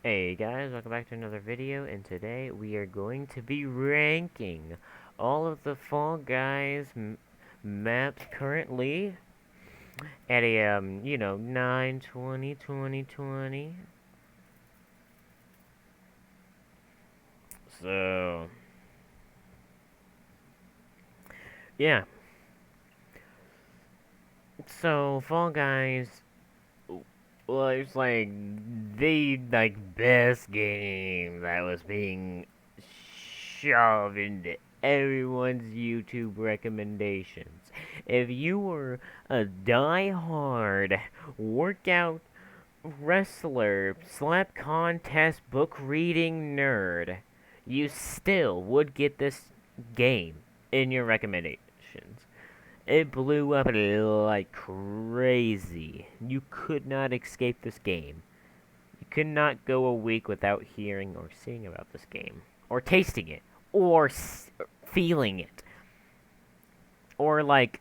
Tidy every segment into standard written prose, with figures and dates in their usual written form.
Hey guys, welcome back to another video, and today we are going to be ranking all of the Fall Guys maps currently at a, 9, 20, 20, 20. So, yeah. So, Fall Guys was like the, best game that was being shoved into everyone's YouTube recommendations. If you were a die-hard workout wrestler, slap contest, book reading nerd, you still would get this game in your recommendations. It blew up like crazy. You could not escape this game. You could not go a week without hearing or seeing about this game, or tasting it, or feeling it, or like.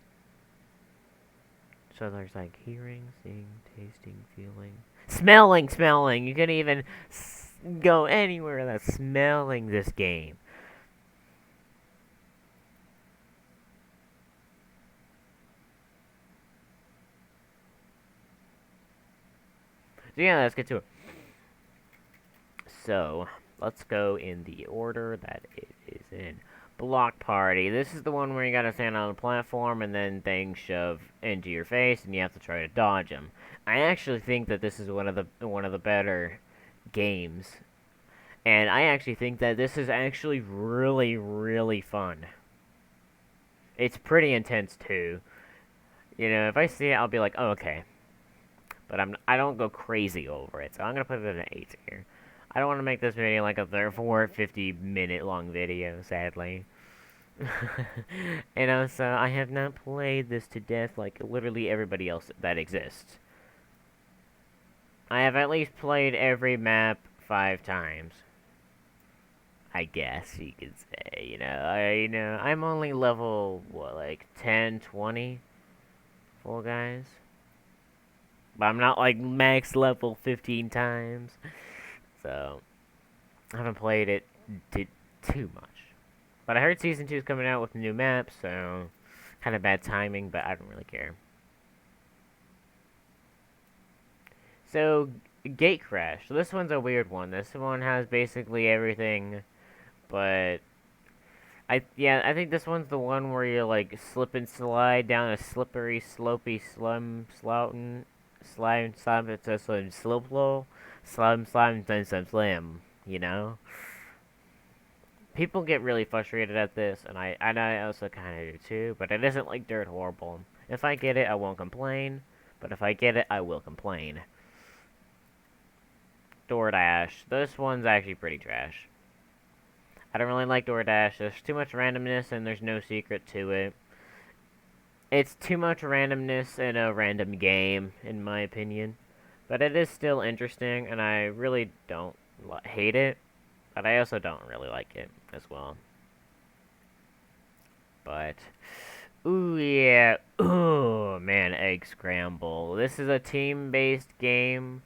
So there's like hearing, seeing, tasting, feeling, smelling. You can even go anywhere without smelling this game. So yeah, let's get to it. So let's go in the order that it is in. Block Party. This is the one where you gotta stand on a platform and then things shove into your face and you have to try to dodge them. I actually think that this is one of the better games, and I actually think that this is actually really fun. It's pretty intense too. You know, if I see it, I'll be like, oh, okay. But I don't go crazy over it, so I'm gonna put it at an 8 here. I don't want to make this video like a 50-minute long video, sadly. And also, I have not played this to death like literally everybody else that exists. I have at least played every map 5 times. I guess you could say, I'm only level, what, like 10, 20 Fall Guys? But I'm not like max level 15 times. So, I haven't played it too much. But I heard Season 2 is coming out with new maps, so kind of bad timing, but I don't really care. So, Gate Crash. So this one's a weird one. This one has basically everything, but I think this one's the one where you like slip and slide down a slippery, slopey, slime, it's a slope low, slime, slam. You know, people get really frustrated at this, and I also kind of do too. But it isn't like dirt horrible. If I get it, I won't complain. But if I get it, I will complain. DoorDash. This one's actually pretty trash. I don't really like DoorDash. There's too much randomness and there's no secret to it. It's too much randomness in a random game, in my opinion. But it is still interesting, and I really don't hate it. But I also don't really like it as well. But, ooh yeah, ooh man, Egg Scramble. This is a team-based game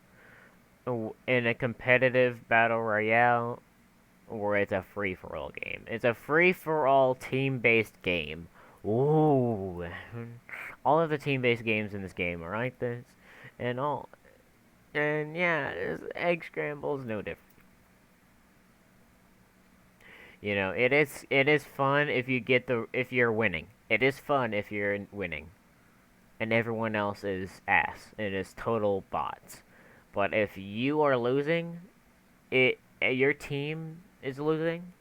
in a competitive battle royale, or it's a free-for-all game. It's a free-for-all team-based game. Ooh. All of the team-based games in this game are like this. And all. And yeah, Egg Scramble's no different. You know, it is fun if you're winning. It is fun if you're winning. And everyone else is ass. It is total bots. But if you are losing, your team is losing,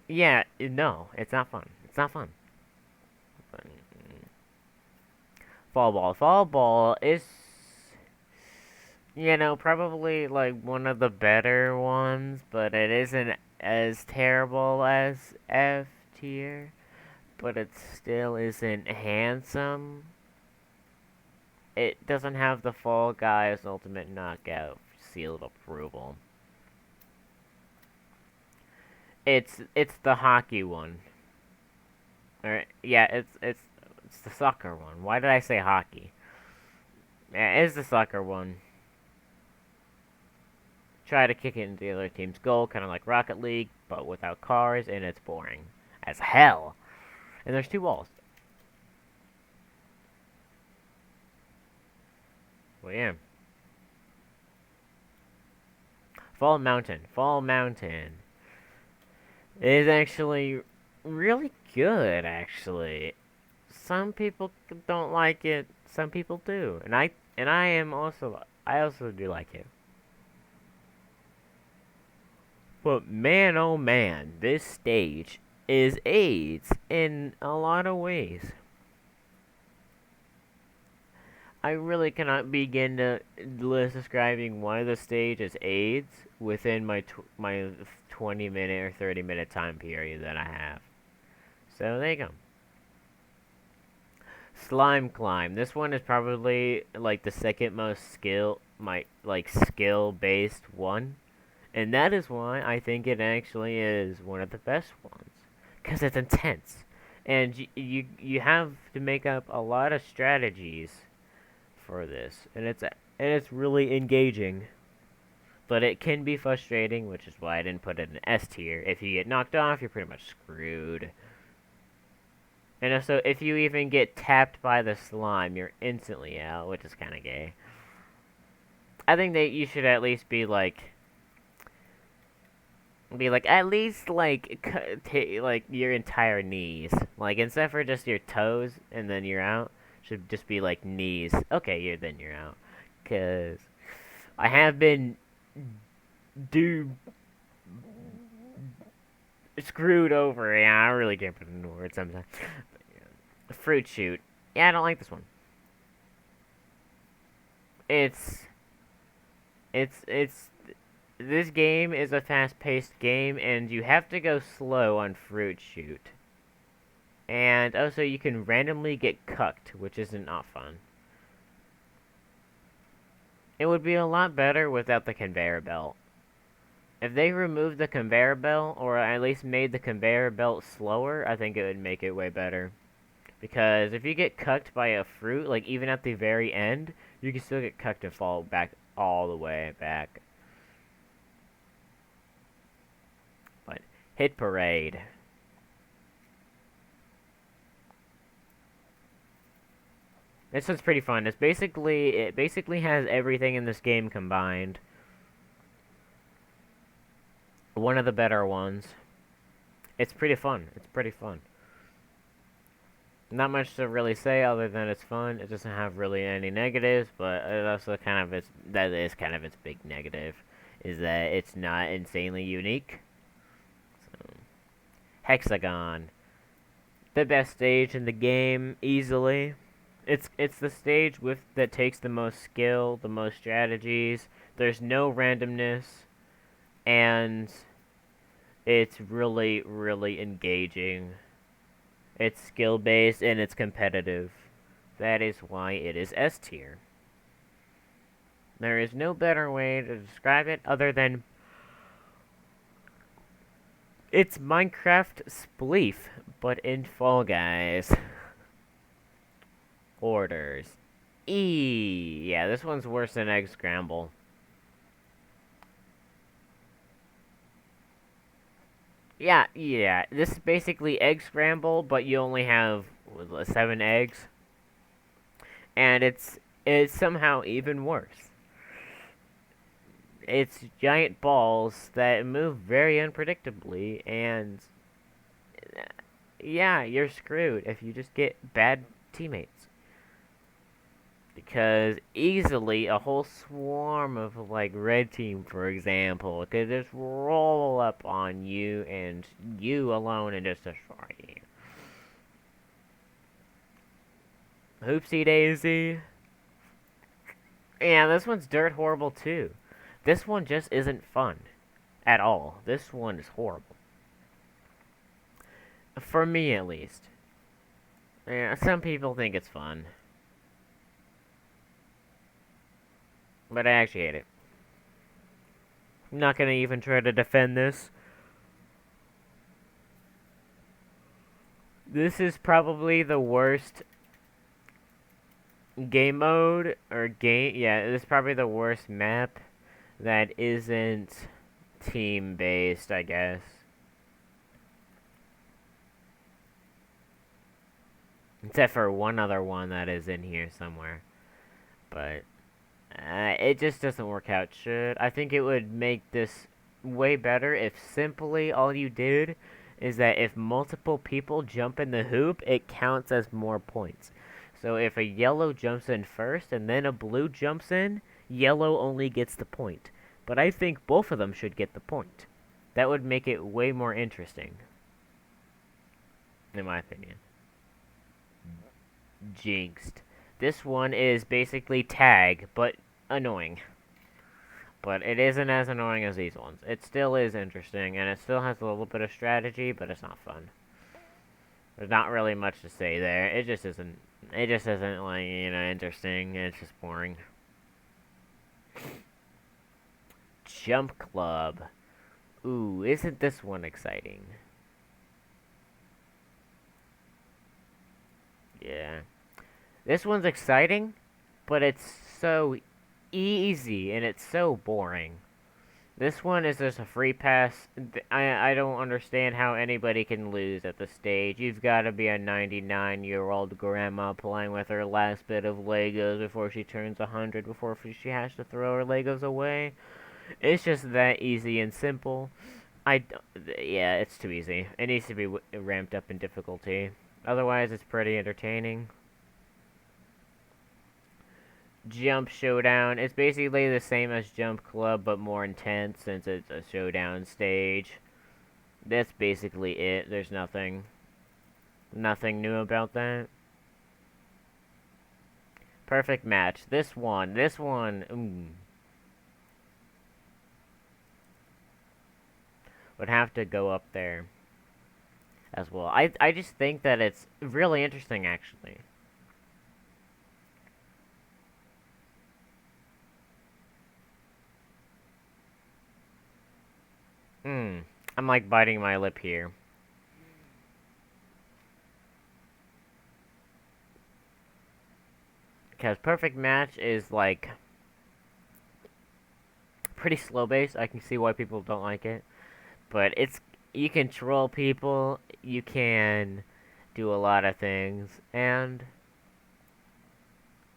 yeah, no, it's not fun. It's not fun. Fall Ball. Fall Ball is, probably like one of the better ones, but it isn't as terrible as F tier, but it still isn't handsome. It doesn't have the Fall Guys Ultimate Knockout seal of approval. It's the hockey one. Or yeah, it's the soccer one. Why did I say hockey? Yeah, it's the soccer one. try to kick it into the other team's goal, kind of like Rocket League, but without cars, and it's boring as hell. And there's 2 walls. Well, yeah. Fall Mountain. Fall Mountain is actually really good, actually. Some people don't like it, some people do. I also do like it. But man, oh man, this stage is AIDS in a lot of ways. I really cannot begin to list describing why the stage is AIDS within my 20-minute or 30-minute time period that I have. So there you go. Slime Climb. This one is probably like the second most skill based one. And that is why I think it actually is one of the best ones. Because it's intense. And you have to make up a lot of strategies for this. And it's really engaging. But it can be frustrating, which is why I didn't put it in S tier. If you get knocked off, you're pretty much screwed. And also, if you even get tapped by the slime, you're instantly out, which is kind of gay. I think that you should at least be like at least like your entire knees, like instead for just your toes and then you're out, should just be like knees. Okay, you're out, cause I have been do screwed over. Yeah, I really can't put into words sometimes. Fruit shoot. Yeah, I don't like this one. It's it's this game is a fast-paced game, and you have to go slow on Fruit Shoot. And also, you can randomly get cucked, which isn't not fun. It would be a lot better without the conveyor belt. If they removed the conveyor belt, or at least made the conveyor belt slower, I think it would make it way better. Because if you get cucked by a fruit, like even at the very end, you can still get cucked and fall back all the way back. But Hit Parade. This one's pretty fun. It basically has everything in this game combined. One of the better ones. It's pretty fun. It's pretty fun. Not much to really say other than it's fun. It doesn't have really any negatives, but it also that is kind of its big negative, is that it's not insanely unique. So, Hexagon, the best stage in the game, easily. It's the stage that takes the most skill, the most strategies. There's no randomness, and it's really, really engaging. It's skill-based and it's competitive. That is why it is S tier. There is no better way to describe it other than it's Minecraft Spleef, but in Fall Guys. Orders. E. Yeah, this one's worse than Egg Scramble. Yeah. This is basically Egg Scramble, but you only have 7 eggs, and it's somehow even worse. It's giant balls that move very unpredictably, and yeah, you're screwed if you just get bad teammates. Because easily a whole swarm of like red team, for example, could just roll up on you and you alone and just destroy you. Hoopsie daisy. Yeah, this one's dirt horrible too. This one just isn't fun at all. This one is horrible. For me, at least. Yeah, some people think it's fun. But I actually hate it. I'm not gonna even try to defend this. This is probably the worst game mode, or game, yeah, this is probably the worst map that isn't team-based, I guess. Except for one other one that is in here somewhere. But it just doesn't work out. I think it would make this way better if simply all you did is that if multiple people jump in the hoop, it counts as more points. So if a yellow jumps in first and then a blue jumps in, yellow only gets the point. But I think both of them should get the point. That would make it way more interesting. In my opinion. Jinxed. This one is basically tag, but annoying. But it isn't as annoying as these ones. It still is interesting, and it still has a little bit of strategy, but it's not fun. There's not really much to say there. It just isn't, like, interesting. It's just boring. Jump Club. Ooh, isn't this one exciting? Yeah. This one's exciting, but it's so easy and it's so boring. This one is just a free pass. I don't understand how anybody can lose at the stage. You've got to be a 99-year-old grandma playing with her last bit of Legos before she turns 100, before she has to throw her Legos away. It's just that easy and simple. Yeah, it's too easy. It needs to be ramped up in difficulty. Otherwise, it's pretty entertaining. Jump Showdown. It's basically the same as Jump Club, but more intense since it's a showdown stage. That's basically it. There's nothing new about that. Perfect Match. This one, would have to go up there as well. I just think that it's really interesting, actually. I'm like biting my lip here. Because Perfect Match is like pretty slow based. I can see why people don't like it. But you can troll people, you can do a lot of things, and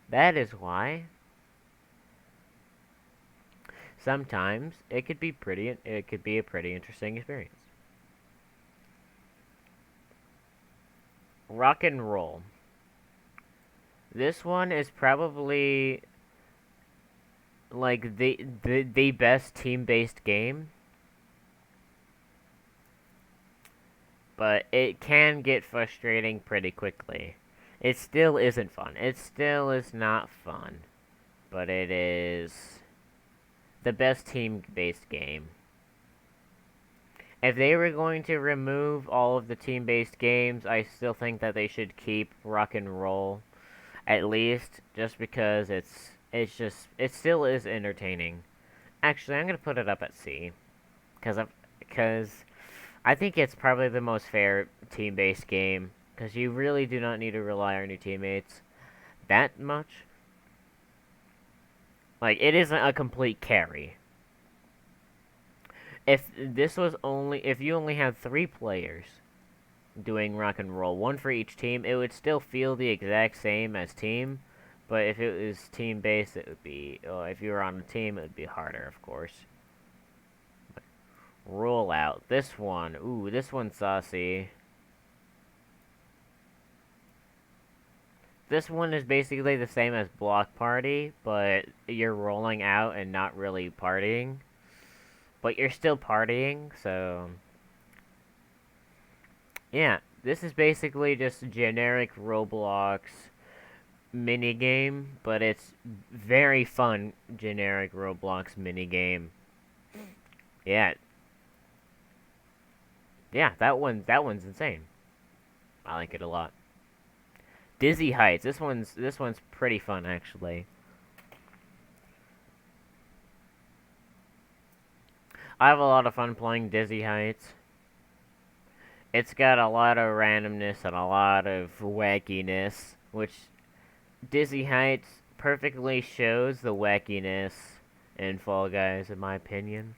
that is why sometimes it could be a pretty interesting experience. Rock and Roll. This one is probably like the best team-based game, but it can get frustrating pretty quickly. It still isn't fun. It still is not fun, but it is the best team-based game. If they were going to remove all of the team-based games, I still think that they should keep Rock and Roll, at least, just because it still is entertaining. Actually, I'm gonna put it up at C, because I think it's probably the most fair team-based game, because you really do not need to rely on your teammates that much. Like, it isn't a complete carry. If you only had 3 players doing Rock and Roll, 1 for each team, it would still feel the exact same as team. But if it was team-based, it would be, if you were on a team, it would be harder, of course. Rollout. This one. Ooh, this one's saucy. This one is basically the same as Block Party, but you're rolling out and not really partying. But you're still partying, so... Yeah, this is basically just generic Roblox minigame, but it's very fun generic Roblox minigame. Yeah. Yeah, that one's insane. I like it a lot. Dizzy Heights. This one's pretty fun, actually. I have a lot of fun playing Dizzy Heights. It's got a lot of randomness and a lot of wackiness, which Dizzy Heights perfectly shows the wackiness in Fall Guys, in my opinion.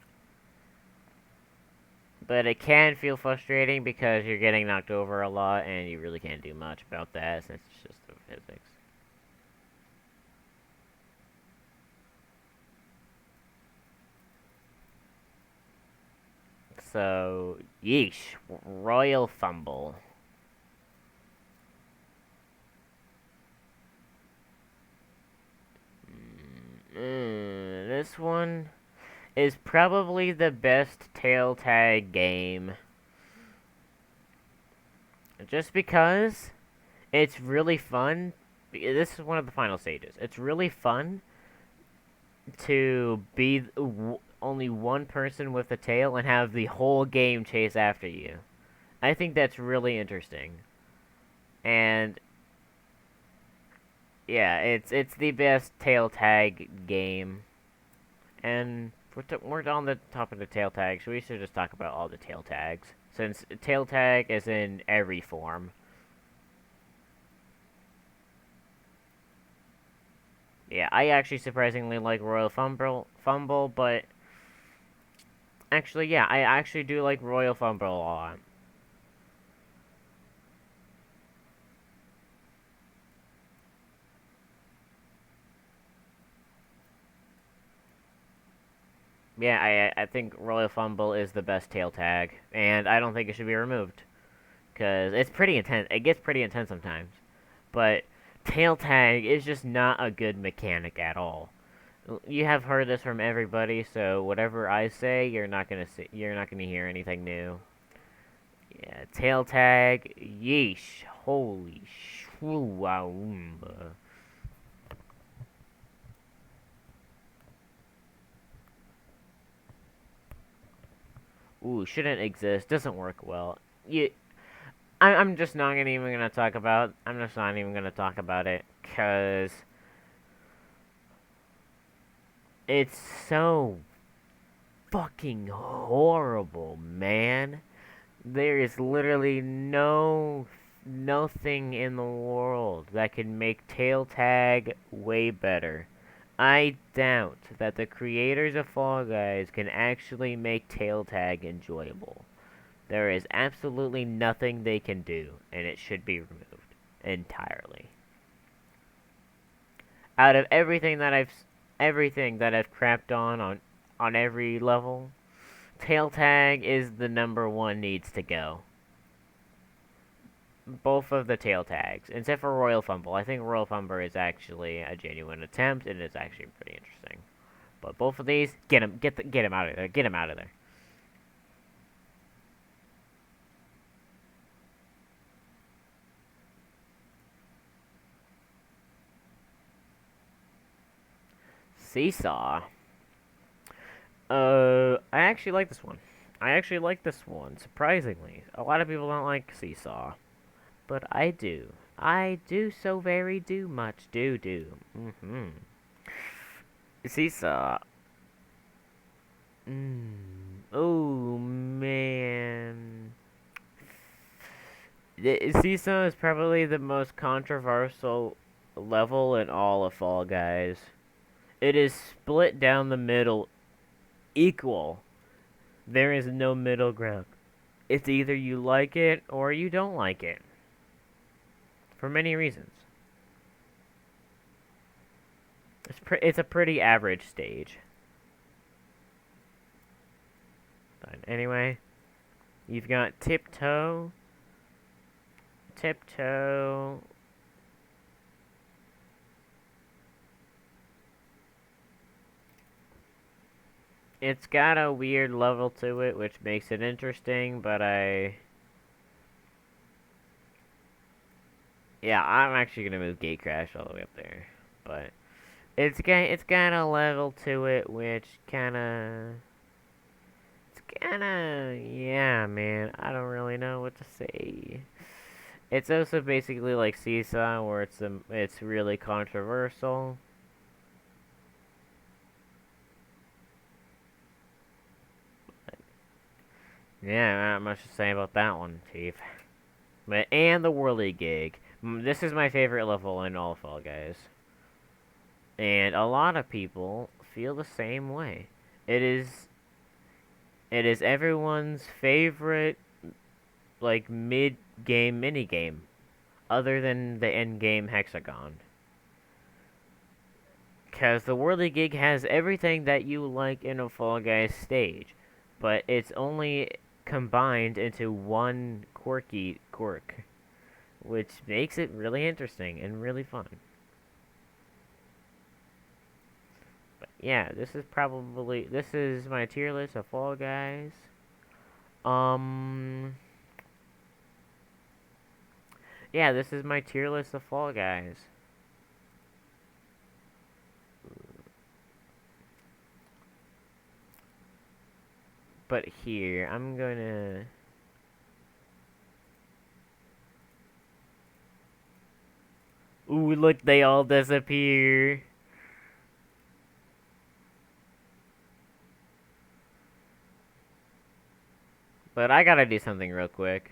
But it can feel frustrating because you're getting knocked over a lot, and you really can't do much about that since it's just the physics. So, yeesh, Royal Fumble. This one is probably the best tail tag game. Just because it's really fun. This is one of the final stages. It's really fun to be only one person with a tail and have the whole game chase after you. I think that's really interesting. And yeah, it's the best tail tag game. And we're on the top of the tail tags, so we should just talk about all the tail tags. Since tail tag is in every form. Yeah, I actually surprisingly like Royal Fumble, but actually, yeah, I actually do like Royal Fumble a lot. Yeah, I think Royal Fumble is the best tail tag, and I don't think it should be removed. Because it's pretty intense. It gets pretty intense sometimes. But tail tag is just not a good mechanic at all. You have heard this from everybody, so whatever I say, you're not gonna hear anything new. Yeah, tail tag, yeesh, holy shoo-wow-oomba. Ooh, shouldn't exist, doesn't work well. I'm just not even gonna talk about. I'm just not even gonna talk about it, cause it's so fucking horrible, man. There is literally nothing in the world that can make tail tag way better. I doubt that the creators of Fall Guys can actually make tail tag enjoyable. There is absolutely nothing they can do, and it should be removed entirely. Out of everything that I've crapped on every level, tail tag is the number one needs to go. Both of the tail tags, except for Royal Fumble. I think Royal Fumble is actually a genuine attempt, and it's actually pretty interesting. But both of these, get him out of there. Get him out of there. Seesaw. I actually like this one. I actually like this one, surprisingly. A lot of people don't like Seesaw. But I do. I do so very do much. Do. Mm-hmm. Seesaw. Oh, man. Seesaw is probably the most controversial level in all of Fall Guys. It is split down the middle equal. There is no middle ground. It's either you like it or you don't like it. For many reasons. It's a pretty average stage. But anyway, you've got Tiptoe. Tiptoe. It's got a weird level to it, which makes it interesting, but yeah, I'm actually gonna move Gate Crash all the way up there. But it's got a level to it which yeah, man, I don't really know what to say. It's also basically like Seesaw, where it's really controversial. Yeah, not much to say about that one, Chief. But and the Whirly Gig. This is my favorite level in all Fall Guys. And a lot of people feel the same way. It is it is everyone's favorite like mid-game minigame, other than the end-game hexagon. Cause the Whirligig has everything that you like in a Fall Guys stage, but it's only combined into one quirky quirk, which makes it really interesting and really fun. But yeah, this is my tier list of Fall Guys. Um, yeah, this is my tier list of Fall Guys. But here, I'm gonna... Ooh, look, they all disappear. But I gotta do something real quick.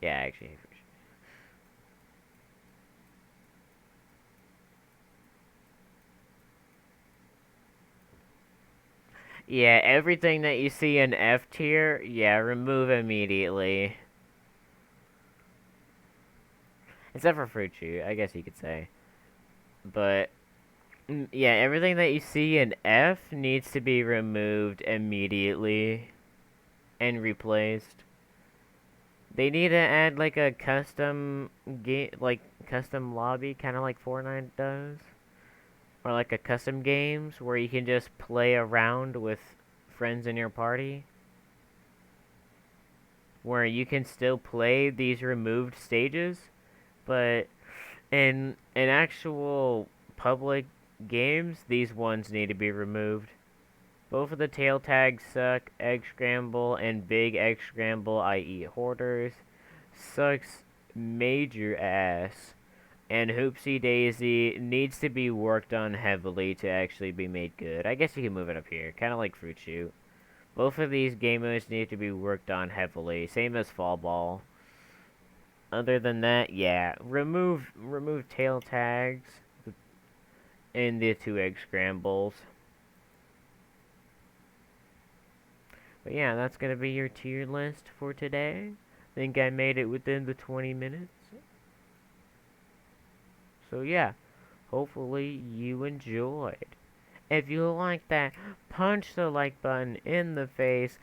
Yeah, actually. Yeah, everything that you see in F tier, yeah, remove immediately. Except for Fruit Chew, I guess you could say. But, yeah, everything that you see in F needs to be removed immediately and replaced. They need to add, like, a custom game, like, custom lobby, kind of like Fortnite does. Or, like, a custom games where you can just play around with friends in your party. Where you can still play these removed stages, but in actual public games, these ones need to be removed. Both of the tail tags suck. Egg Scramble and Big Egg Scramble, i.e. Hoarders, sucks major ass. And Hoopsie Daisy needs to be worked on heavily to actually be made good. I guess you can move it up here, kind of like Fruit Shoot. Both of these game modes need to be worked on heavily, same as Fall Ball. Other than that, yeah, remove tail tags in the two egg scrambles. But yeah, that's gonna be your tier list for today. Think I made it within the 20 minutes. So yeah, hopefully you enjoyed. If you like that, punch the like button in the face,